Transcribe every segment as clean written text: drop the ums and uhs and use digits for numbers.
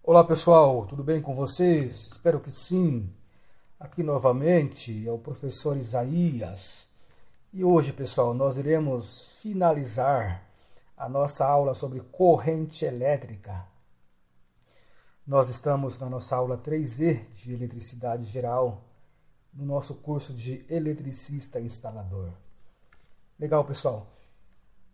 Olá pessoal, tudo bem com vocês? Espero que sim. Aqui novamente é o professor Isaías. E hoje, pessoal, nós iremos finalizar a nossa aula sobre corrente elétrica. Nós estamos na nossa aula 3E de eletricidade geral, no nosso curso de eletricista instalador. Legal, pessoal.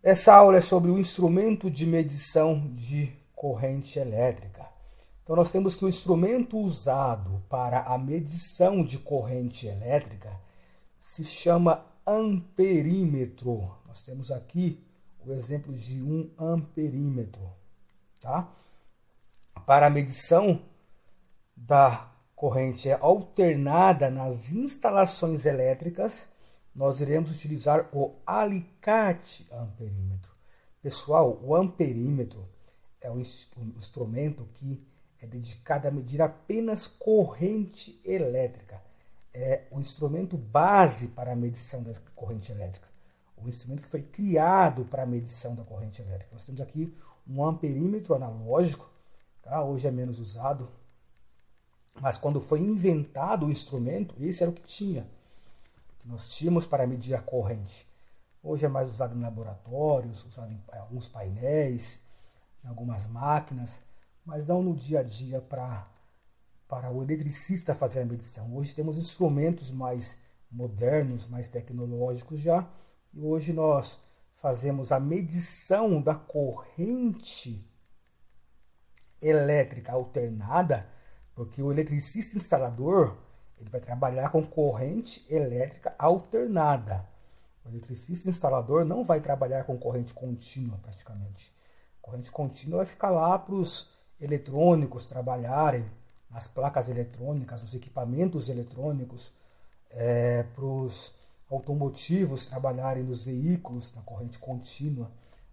Essa aula é sobre o instrumento de medição de corrente elétrica. Então, nós temos que o instrumento usado para a medição de corrente elétrica se chama amperímetro. Nós temos aqui o exemplo de um amperímetro. Tá? Para a medição da corrente alternada nas instalações elétricas, nós iremos utilizar o alicate amperímetro. Pessoal, o amperímetro é um instrumento que é dedicado a medir apenas corrente elétrica. É o instrumento base para a medição da corrente elétrica. O instrumento que foi criado para a medição da corrente elétrica. Nós temos aqui um amperímetro analógico, tá? Hoje é menos usado, mas quando foi inventado o instrumento, esse era o que tinha. Nós tínhamos para medir a corrente. Hoje é mais usado em laboratórios, usado em alguns painéis, em algumas máquinas, mas não no dia a dia para o eletricista fazer a medição. Hoje temos instrumentos mais modernos, mais tecnológicos já, e hoje nós fazemos a medição da corrente elétrica alternada, porque o eletricista instalador ele vai trabalhar com corrente elétrica alternada. O eletricista instalador não vai trabalhar com corrente contínua, praticamente. Corrente contínua vai ficar lá para os eletrônicos trabalharem, nas placas eletrônicas, nos equipamentos eletrônicos, para os automotivos trabalharem nos veículos na corrente contínua.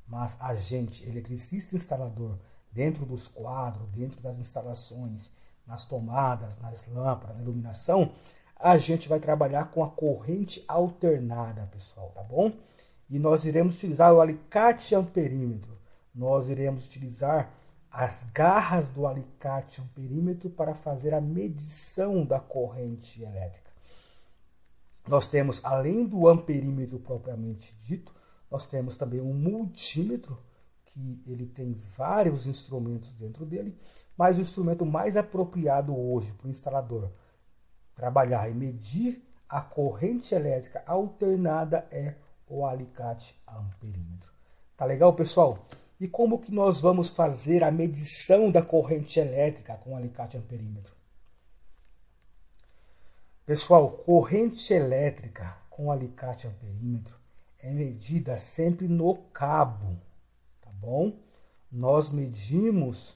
Mas a gente, eletricista instalador, dentro dos quadros, dentro das instalações, nas tomadas, nas lâmpadas, na iluminação, a gente vai trabalhar com a corrente alternada, pessoal, tá bom? E nós iremos utilizar o alicate amperímetro. Nós iremos utilizar as garras do alicate amperímetro para fazer a medição da corrente elétrica. Nós temos, além do amperímetro propriamente dito, nós temos também um multímetro, que ele tem vários instrumentos dentro dele, mas o instrumento mais apropriado hoje para o instalador trabalhar e medir a corrente elétrica alternada é o alicate amperímetro. Tá legal, pessoal? E como que nós vamos fazer a medição da corrente elétrica com o alicate amperímetro? Pessoal, corrente elétrica com o alicate amperímetro é medida sempre no cabo, tá bom? Nós medimos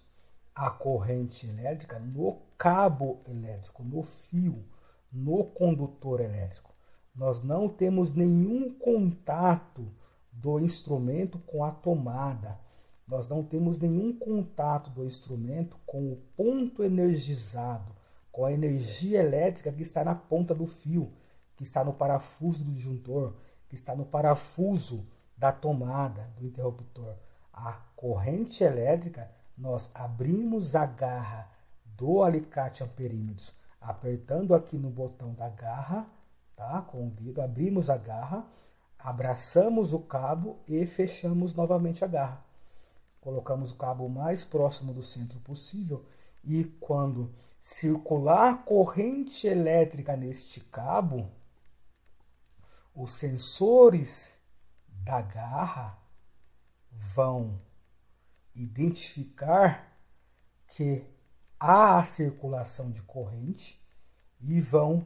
a corrente elétrica no cabo elétrico, no fio, no condutor elétrico. Nós não temos nenhum contato do instrumento com a tomada. Nós não temos nenhum contato do instrumento com o ponto energizado, com a energia elétrica que está na ponta do fio, que está no parafuso do disjuntor, que está no parafuso da tomada, do interruptor. A corrente elétrica, nós abrimos a garra do alicate amperímetro, apertando aqui no botão da garra, tá? Com o dedo, abrimos a garra, abraçamos o cabo e fechamos novamente a garra. Colocamos o cabo o mais próximo do centro possível e quando circular corrente elétrica neste cabo, os sensores da garra vão identificar que há a circulação de corrente e vão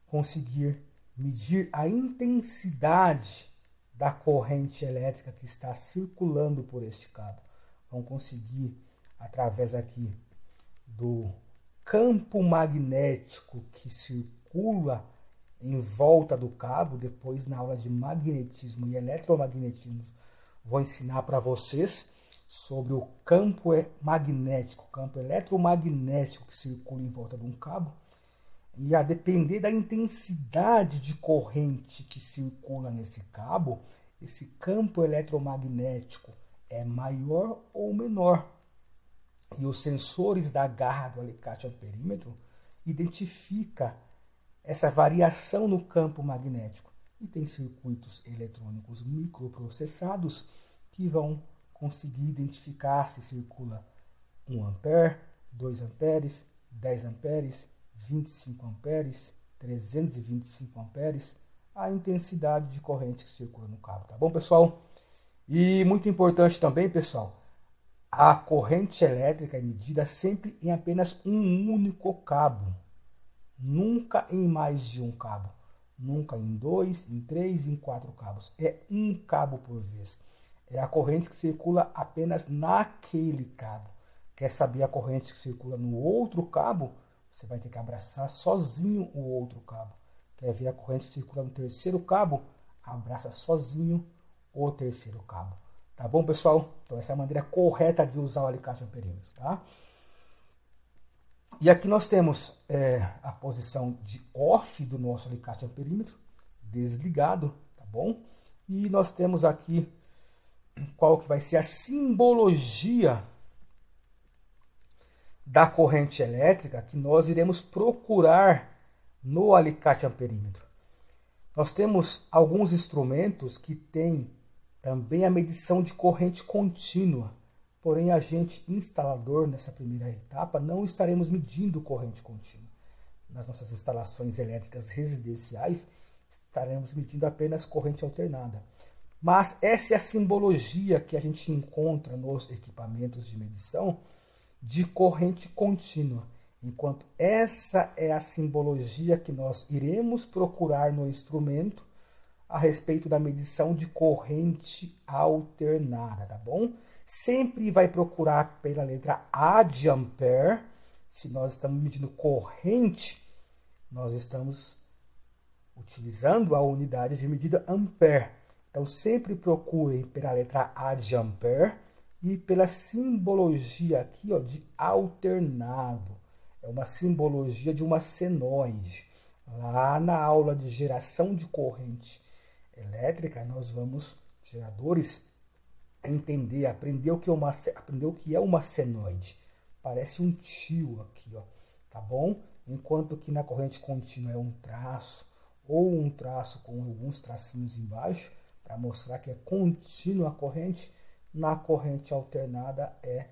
conseguir medir a intensidade da corrente elétrica que está circulando por este cabo. Vão conseguir, através aqui do campo magnético que circula em volta do cabo, depois na aula de magnetismo e eletromagnetismo, vou ensinar para vocês sobre o campo magnético, campo eletromagnético que circula em volta de um cabo. E a depender da intensidade de corrente que circula nesse cabo, esse campo eletromagnético é maior ou menor. e os sensores da garra do alicate amperímetro identifica essa variação no campo magnético. E tem circuitos eletrônicos microprocessados que vão conseguir identificar se circula 1 ampere, 2 amperes, 10 amperes, 25 amperes, 325 amperes, a intensidade de corrente que circula no cabo, tá bom, pessoal? E muito importante também, pessoal, a corrente elétrica é medida sempre em apenas um único cabo, nunca em mais de um cabo, nunca em 2, em 3, em 4 cabos, é um cabo por vez. É a corrente que circula apenas naquele cabo. Quer saber a corrente que circula no outro cabo? Você vai ter que abraçar sozinho o outro cabo. Quer ver a corrente que circula no terceiro cabo? Abraça sozinho o terceiro cabo. Tá bom, pessoal? Então essa é a maneira correta de usar o alicate amperímetro, tá? E aqui nós temos a posição de off do nosso alicate amperímetro, desligado, tá bom? E nós temos aqui qual que vai ser a simbologia da corrente elétrica que nós iremos procurar no alicate amperímetro. Nós temos alguns instrumentos que têm também a medição de corrente contínua, porém a gente, instalador, nessa primeira etapa, não estaremos medindo corrente contínua. Nas nossas instalações elétricas residenciais, estaremos medindo apenas corrente alternada. Mas essa é a simbologia que a gente encontra nos equipamentos de medição de corrente contínua, enquanto essa é a simbologia que nós iremos procurar no instrumento a respeito da medição de corrente alternada, tá bom? Sempre vai procurar pela letra A de ampere. Se nós estamos medindo corrente, nós estamos utilizando a unidade de medida ampere. Então, sempre procurem pela letra A de ampere e pela simbologia aqui, ó, de alternado. É uma simbologia de uma senoide. Lá na aula de geração de corrente elétrica, nós vamos, geradores, aprender o que é uma senoide. Parece um tio aqui, ó, tá bom? Enquanto que na corrente contínua é um traço, ou um traço com alguns tracinhos embaixo, para mostrar que é contínua a corrente, na corrente alternada é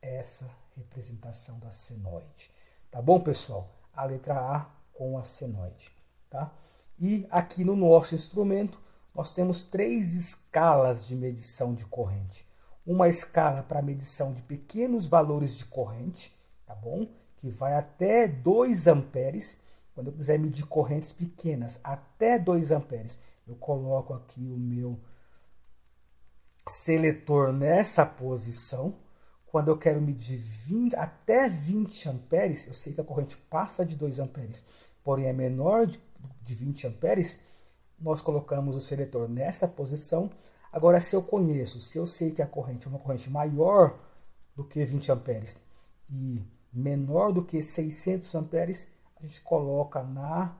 essa representação da senoide. Tá bom, pessoal? A letra A com a senoide, tá? E aqui no nosso instrumento, nós temos 3 escalas de medição de corrente. Uma escala para medição de pequenos valores de corrente, tá bom? Que vai até 2 amperes. Quando eu quiser medir correntes pequenas até 2 amperes, eu coloco aqui o meu seletor nessa posição. Quando eu quero medir até 20 amperes, eu sei que a corrente passa de 2 amperes, porém é menor de 20 amperes, nós colocamos o seletor nessa posição. Agora, se eu sei que a corrente é uma corrente maior do que 20 amperes e menor do que 600 amperes, a gente coloca na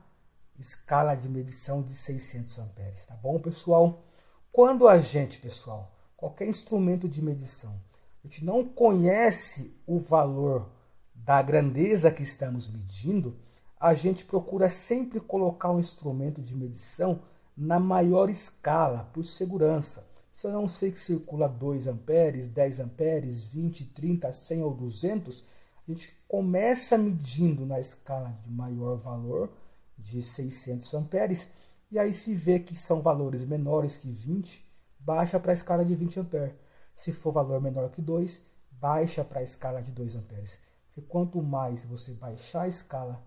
escala de medição de 600 amperes, tá bom, pessoal? Quando a gente, pessoal, qualquer instrumento de medição, a gente não conhece o valor da grandeza que estamos medindo, a gente procura sempre colocar o instrumento de medição na maior escala, por segurança. Se eu não sei que circula 2 amperes, 10 amperes, 20, 30, 100 ou 200, a gente começa medindo na escala de maior valor, de 600 amperes, e aí se vê que são valores menores que 20, baixa para a escala de 20 amperes. Se for valor menor que 2, baixa para a escala de 2 amperes. Porque quanto mais você baixar a escala,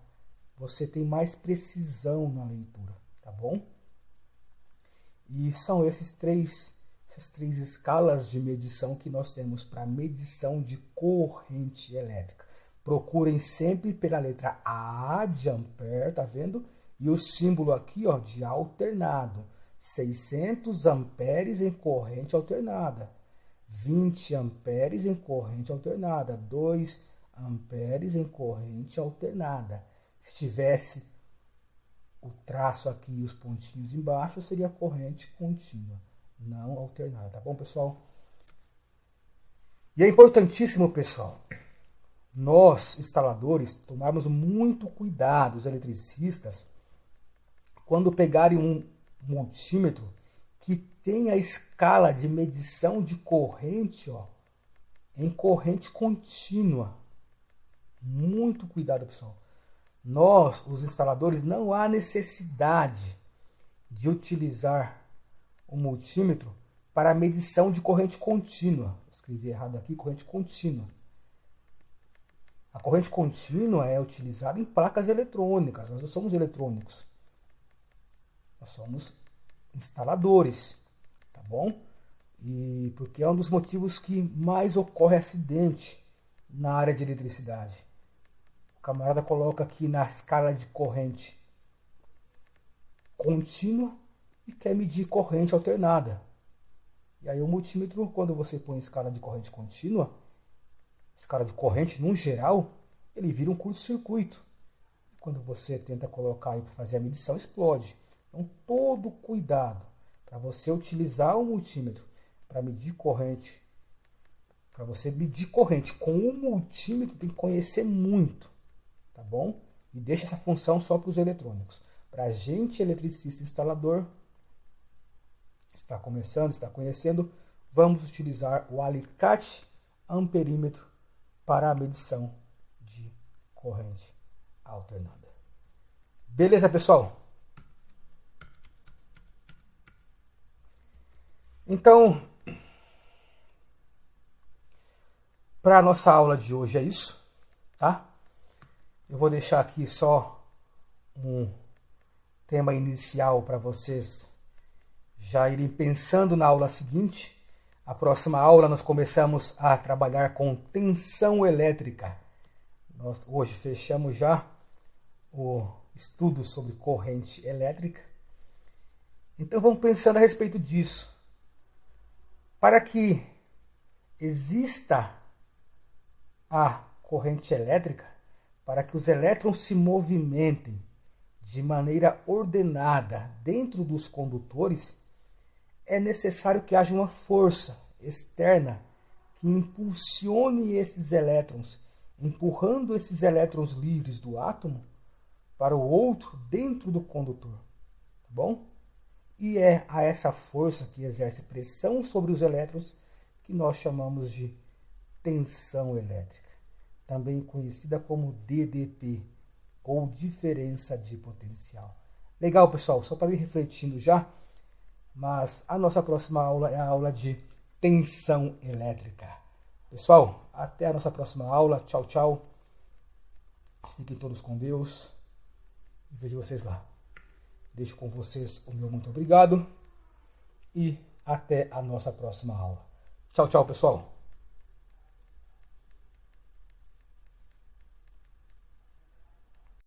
você tem mais precisão na leitura, tá bom? E são essas três escalas de medição que nós temos para medição de corrente elétrica. Procurem sempre pela letra A de ampere, tá vendo? E o símbolo aqui, ó, de alternado. 600 amperes em corrente alternada. 20 amperes em corrente alternada. 2 amperes em corrente alternada. Se tivesse o traço aqui e os pontinhos embaixo, seria corrente contínua, não alternada, tá bom, pessoal? E é importantíssimo, pessoal, nós, instaladores, tomarmos muito cuidado, os eletricistas, quando pegarem um multímetro que tem a escala de medição de corrente, ó, em corrente contínua. Muito cuidado, pessoal. Nós, os instaladores, não há necessidade de utilizar o multímetro para a medição de corrente contínua. Escrevi errado aqui, corrente contínua. A corrente contínua é utilizada em placas eletrônicas. Nós não somos eletrônicos. Nós somos instaladores, tá bom? E porque é um dos motivos que mais ocorre acidente na área de eletricidade. O camarada coloca aqui na escala de corrente contínua e quer medir corrente alternada. E aí o multímetro, quando você põe escala de corrente contínua, escala de corrente, no geral, ele vira um curto-circuito. Quando você tenta colocar aí para fazer a medição, explode. Então, todo cuidado para você utilizar o multímetro para medir corrente. Para você medir corrente com o multímetro, tem que conhecer muito, tá bom? E deixa essa função só para os eletrônicos. Para a gente, eletricista instalador, está começando, está conhecendo, vamos utilizar o alicate amperímetro para a medição de corrente alternada. Beleza, pessoal? Então, para a nossa aula de hoje é isso, tá? Eu vou deixar aqui só um tema inicial para vocês já irem pensando na aula seguinte. A próxima aula nós começamos a trabalhar com tensão elétrica. Nós hoje fechamos já o estudo sobre corrente elétrica. Então vamos pensando a respeito disso. Para que exista a corrente elétrica, para que os elétrons se movimentem de maneira ordenada dentro dos condutores, é necessário que haja uma força externa que impulsione esses elétrons, empurrando esses elétrons livres do átomo para o outro dentro do condutor, tá bom? E é a essa força que exerce pressão sobre os elétrons que nós chamamos de tensão elétrica, também conhecida como DDP, ou diferença de potencial. Legal, pessoal? Só para ir refletindo já, mas a nossa próxima aula é a aula de tensão elétrica. Pessoal, até a nossa próxima aula. Tchau, tchau. Fiquem todos com Deus. E vejo vocês lá. Deixo com vocês o meu muito obrigado. E até a nossa próxima aula. Tchau, tchau, pessoal.